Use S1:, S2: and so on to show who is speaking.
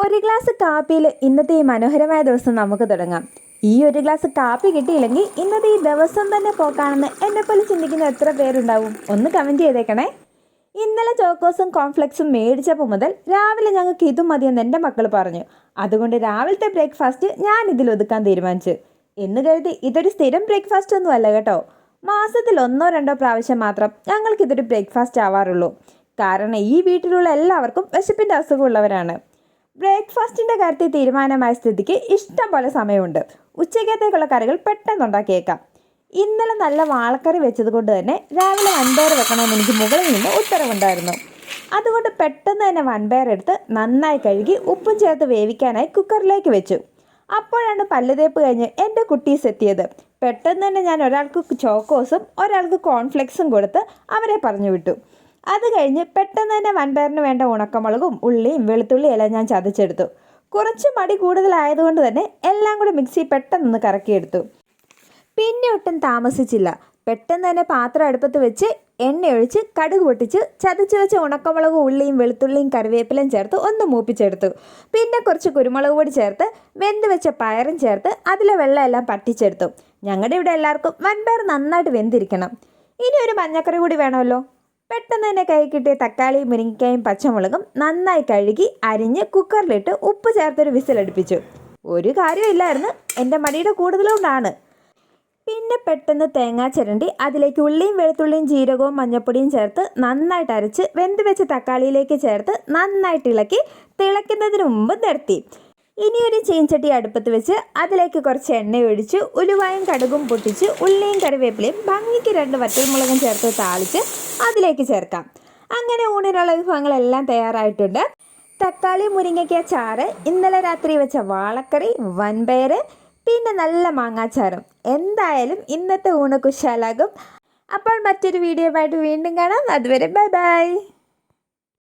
S1: ഒരു ഗ്ലാസ് കാപ്പിയിൽ ഇന്നത്തെ ഈ മനോഹരമായ ദിവസം നമുക്ക് തുടങ്ങാം. ഈ ഒരു ഗ്ലാസ് കാപ്പി കിട്ടിയില്ലെങ്കിൽ ഇന്നത്തെ ഈ ദിവസം തന്നെ പോക്കാണെന്ന് എന്നെപ്പോലെ ചിന്തിക്കുന്ന എത്ര പേരുണ്ടാവും? ഒന്ന് കമൻറ്റ് ചെയ്തേക്കണേ. ഇന്നലെ ചോക്കോസും കോൺഫ്ലെക്സും മേടിച്ചപ്പോൾ മുതൽ രാവിലെ ഞങ്ങൾക്ക് ഇതും മതിയെന്ന് എൻ്റെ മക്കൾ പറഞ്ഞു. അതുകൊണ്ട് രാവിലത്തെ ബ്രേക്ക്ഫാസ്റ്റ് ഞാൻ ഇതിൽ ഒതുക്കാൻ തീരുമാനിച്ചു. എന്ന് കരുതി ഇതൊരു സ്ഥിരം ബ്രേക്ക്ഫാസ്റ്റ് ഒന്നും അല്ല കേട്ടോ. മാസത്തിൽ 1-2 പ്രാവശ്യം മാത്രം ഞങ്ങൾക്കിതൊരു ബ്രേക്ക്ഫാസ്റ്റ് ആവാറുള്ളൂ. കാരണം ഈ വീട്ടിലുള്ള എല്ലാവർക്കും വിശപ്പിൻ്റെ അസുഖമുള്ളവരാണ്. ബ്രേക്ക്ഫാസ്റ്റിൻ്റെ കാര്യത്തിൽ തീരുമാനമായ സ്ഥിതിക്ക് ഇഷ്ടം പോലെ സമയമുണ്ട്. ഉച്ചയ്ക്കത്തേക്കുള്ള കറികൾ പെട്ടെന്ന് ഉണ്ടാക്കിയേക്കാം. ഇന്നലെ നല്ല വാളക്കറി വെച്ചത് കൊണ്ട് തന്നെ രാവിലെ വൻപയർ വെക്കണമെന്ന് എനിക്ക് മുകളിൽ നിന്ന് ഉത്തരവുണ്ടായിരുന്നു. അതുകൊണ്ട് പെട്ടെന്ന് തന്നെ വൻപയർ എടുത്ത് നന്നായി കഴുകി ഉപ്പും ചേർത്ത് വേവിക്കാനായി കുക്കറിലേക്ക് വെച്ചു. അപ്പോഴാണ് പല്ലുതേപ്പ് കഴിഞ്ഞ് എൻ്റെ കുട്ടീസ് എത്തിയത്. പെട്ടെന്ന് തന്നെ ഞാൻ ഒരാൾക്ക് ചോക്കോസും ഒരാൾക്ക് കോൺഫ്ലെക്സും കൊടുത്ത് അവരെ പറഞ്ഞു വിട്ടു. അത് കഴിഞ്ഞ് പെട്ടെന്ന് തന്നെ വൻപയറിന് വേണ്ട ഉണക്കമുളകും ഉള്ളിയും വെളുത്തുള്ളിയും എല്ലാം ഞാൻ ചതച്ചെടുത്തു. കുറച്ച് മടി കൂടുതലായതുകൊണ്ട് തന്നെ എല്ലാം കൂടി മിക്സി പെട്ടെന്ന് കറക്കിയെടുത്തു. പിന്നെ ഒട്ടും താമസിച്ചില്ല. പെട്ടെന്ന് തന്നെ പാത്രം അടുപ്പത്ത് വെച്ച് എണ്ണ ഒഴിച്ച് കടുക് പൊട്ടിച്ച് ചതച്ച് വെച്ച ഉണക്കമുളകും ഉള്ളിയും വെളുത്തുള്ളിയും കറിവേപ്പിലയും ചേർത്ത് ഒന്ന് മൂപ്പിച്ചെടുത്തു. പിന്നെ കുറച്ച് കുരുമുളക് പൊടി ചേർത്ത് വെന്ത് വെച്ച പയറും ചേർത്ത് അതിലെ വെള്ളം എല്ലാം പറ്റിച്ചെടുത്തു. ഞങ്ങളുടെ ഇവിടെ എല്ലാവർക്കും വൻപയർ നന്നായിട്ട് വെന്തിരിക്കണം. ഇനി ഒരു മഞ്ഞക്കറി കൂടി വേണമല്ലോ. പെട്ടെന്ന് തന്നെ കൈ കിട്ടിയ തക്കാളിയും മുരിങ്ങയ്ക്കായും പച്ചമുളകും നന്നായി കഴുകി അരിഞ്ഞ് കുക്കറിലിട്ട് ഉപ്പ് ചേർത്തൊരു വിസിലടുപ്പിച്ചു. ഒരു കാര്യമില്ലായിരുന്നു, എൻ്റെ മടിയുടെ കൂടുതലുകൊണ്ടാണ്. പിന്നെ പെട്ടെന്ന് തേങ്ങ ചിരണ്ടി അതിലേക്ക് ഉള്ളിയും വെളുത്തുള്ളിയും ജീരകവും മഞ്ഞൾപ്പൊടിയും ചേർത്ത് നന്നായിട്ട് അരച്ച് വെന്ത് വെച്ച് തക്കാളിയിലേക്ക് ചേർത്ത് നന്നായിട്ട് ഇളക്കി തിളയ്ക്കുന്നതിന് മുമ്പ് നിർത്തി. ഇനി ഒരു ചീൻചട്ടി അടുപ്പത്ത് വെച്ച് അതിലേക്ക് കുറച്ച് എണ്ണ ഒഴിച്ച് ഉലുവായും കടുകും പൊട്ടിച്ച് ഉള്ളിയും കറിവേപ്പിലയും ഭംഗിക്ക് 2 വറ്റൽമുളകും ചേർത്ത് താളിച്ച് അതിലേക്ക് ചേർക്കാം. അങ്ങനെ ഊണിനുള്ള വിഭവങ്ങളെല്ലാം തയ്യാറായിട്ടുണ്ട്. തക്കാളി മുരിങ്ങയ്ക്ക ചാറ്, ഇന്നലെ രാത്രി വെച്ച വാളക്കറി, വൻപയർ, പിന്നെ നല്ല മാങ്ങാച്ചാറും. എന്തായാലും ഇന്നത്തെ ഊണ് കുശാലാകും. അപ്പോൾ മറ്റൊരു വീഡിയോ ആയിട്ട് വീണ്ടും കാണാം. അതുവരെ ബൈ ബൈ.